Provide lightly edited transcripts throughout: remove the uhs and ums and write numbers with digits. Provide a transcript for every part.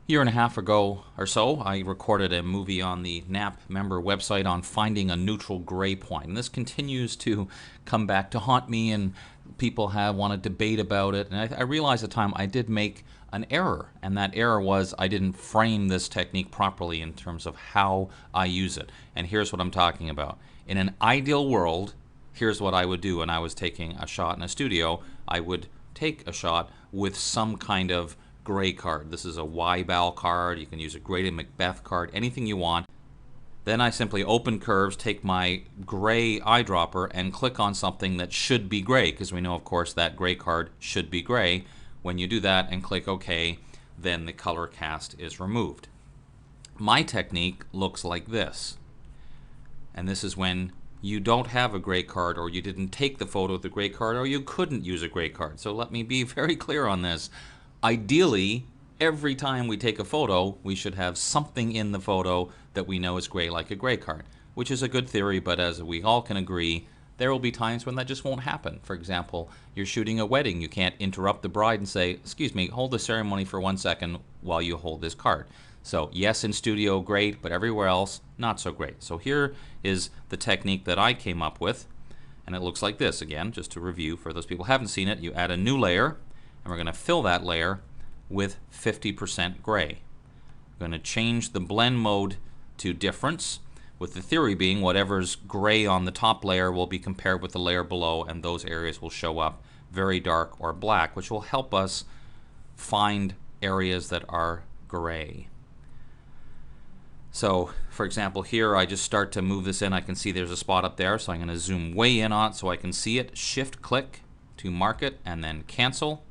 Year and a half ago or so, I recorded a movie on the NAP member website on finding a neutral gray point. And this continues to come back to haunt me, and people want to debate about it. And I realized at the time I did make an error, and that error was I didn't frame this technique properly in terms of how I use it. And here's what I'm talking about. In an ideal world, here's what I would do when I was taking a shot in a studio. I would take a shot with some kind of gray card. This is a Y-Bal card. You can use a Grady Macbeth card, anything you want. Then I simply open curves, take my gray eyedropper, and click on something that should be gray, because we know, of course, that gray card should be gray. When you do that and click OK, then the color cast is removed. My technique looks like this. And this is when you don't have a gray card, or you didn't take the photo with the gray card, or you couldn't use a gray card. So let me be very clear on this. Ideally, every time we take a photo, we should have something in the photo that we know is gray, like a gray card, which is a good theory, but as we all can agree, there will be times when that just won't happen. For example, you're shooting a wedding. You can't interrupt the bride and say, excuse me, hold the ceremony for 1 second while you hold this card. So yes, in studio, great, but everywhere else, not so great. So here is the technique that I came up with, and it looks like this. Again, just to review for those people who haven't seen it, you add a new layer, and we're going to fill that layer with 50% gray. We're going to change the blend mode to difference, with the theory being whatever's gray on the top layer will be compared with the layer below, and those areas will show up very dark or black, which will help us find areas that are gray. So, for example, here I just start to move this in. I can see there's a spot up there, so I'm going to zoom way in on it so I can see it. Shift-click to mark it, and then cancel.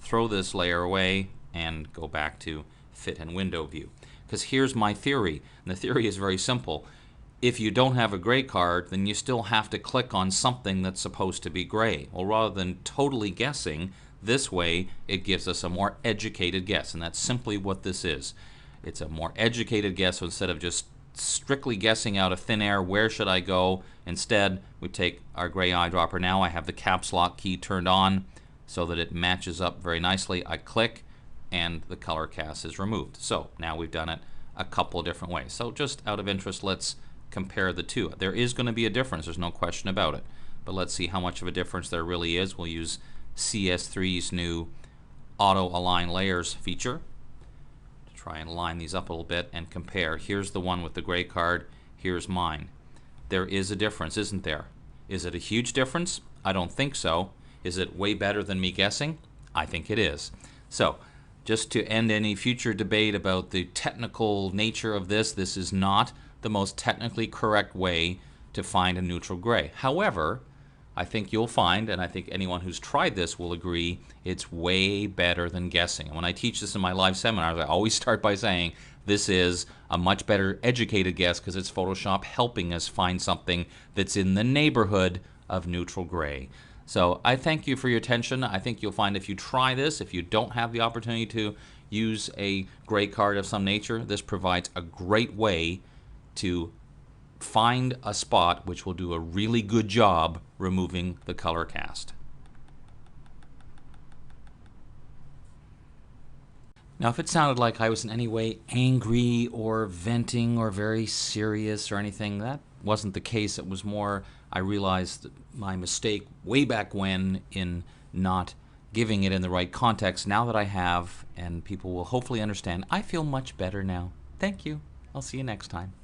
Throw this layer away and go back to fit and window view. Because here's my theory, and the theory is very simple. If you don't have a gray card, then you still have to click on something that's supposed to be gray. Well, rather than totally guessing, this way it gives us a more educated guess, and that's simply what this is. It's a more educated guess, so instead of just strictly guessing out of thin air, where should I go? Instead, we take our gray eyedropper. Now I have the caps lock key turned on so that it matches up very nicely. I click, and the color cast is removed. So now we've done it a couple of different ways. So just out of interest, let's compare the two. There is going to be a difference, there's no question about it. But let's see how much of a difference there really is. We'll use CS3's new Auto Align Layers feature to try and line these up a little bit and compare. Here's the one with the gray card, here's mine. There is a difference, isn't there? Is it a huge difference? I don't think so. Is it way better than me guessing? I think it is. So, just to end any future debate about the technical nature of this is not the most technically correct way to find a neutral gray. However, I think you'll find, and I think anyone who's tried this will agree, it's way better than guessing. And when I teach this in my live seminars, I always start by saying this is a much better educated guess because it's Photoshop helping us find something that's in the neighborhood of neutral gray. So I thank you for your attention. I think you'll find if you try this, if you don't have the opportunity to use a gray card of some nature, this provides a great way to find a spot which will do a really good job removing the color cast. Now, if it sounded like I was in any way angry or venting or very serious or anything, that wasn't the case. It was more I realized my mistake way back when in not giving it in the right context. Now that I have, and people will hopefully understand, I feel much better now. Thank you. I'll see you next time.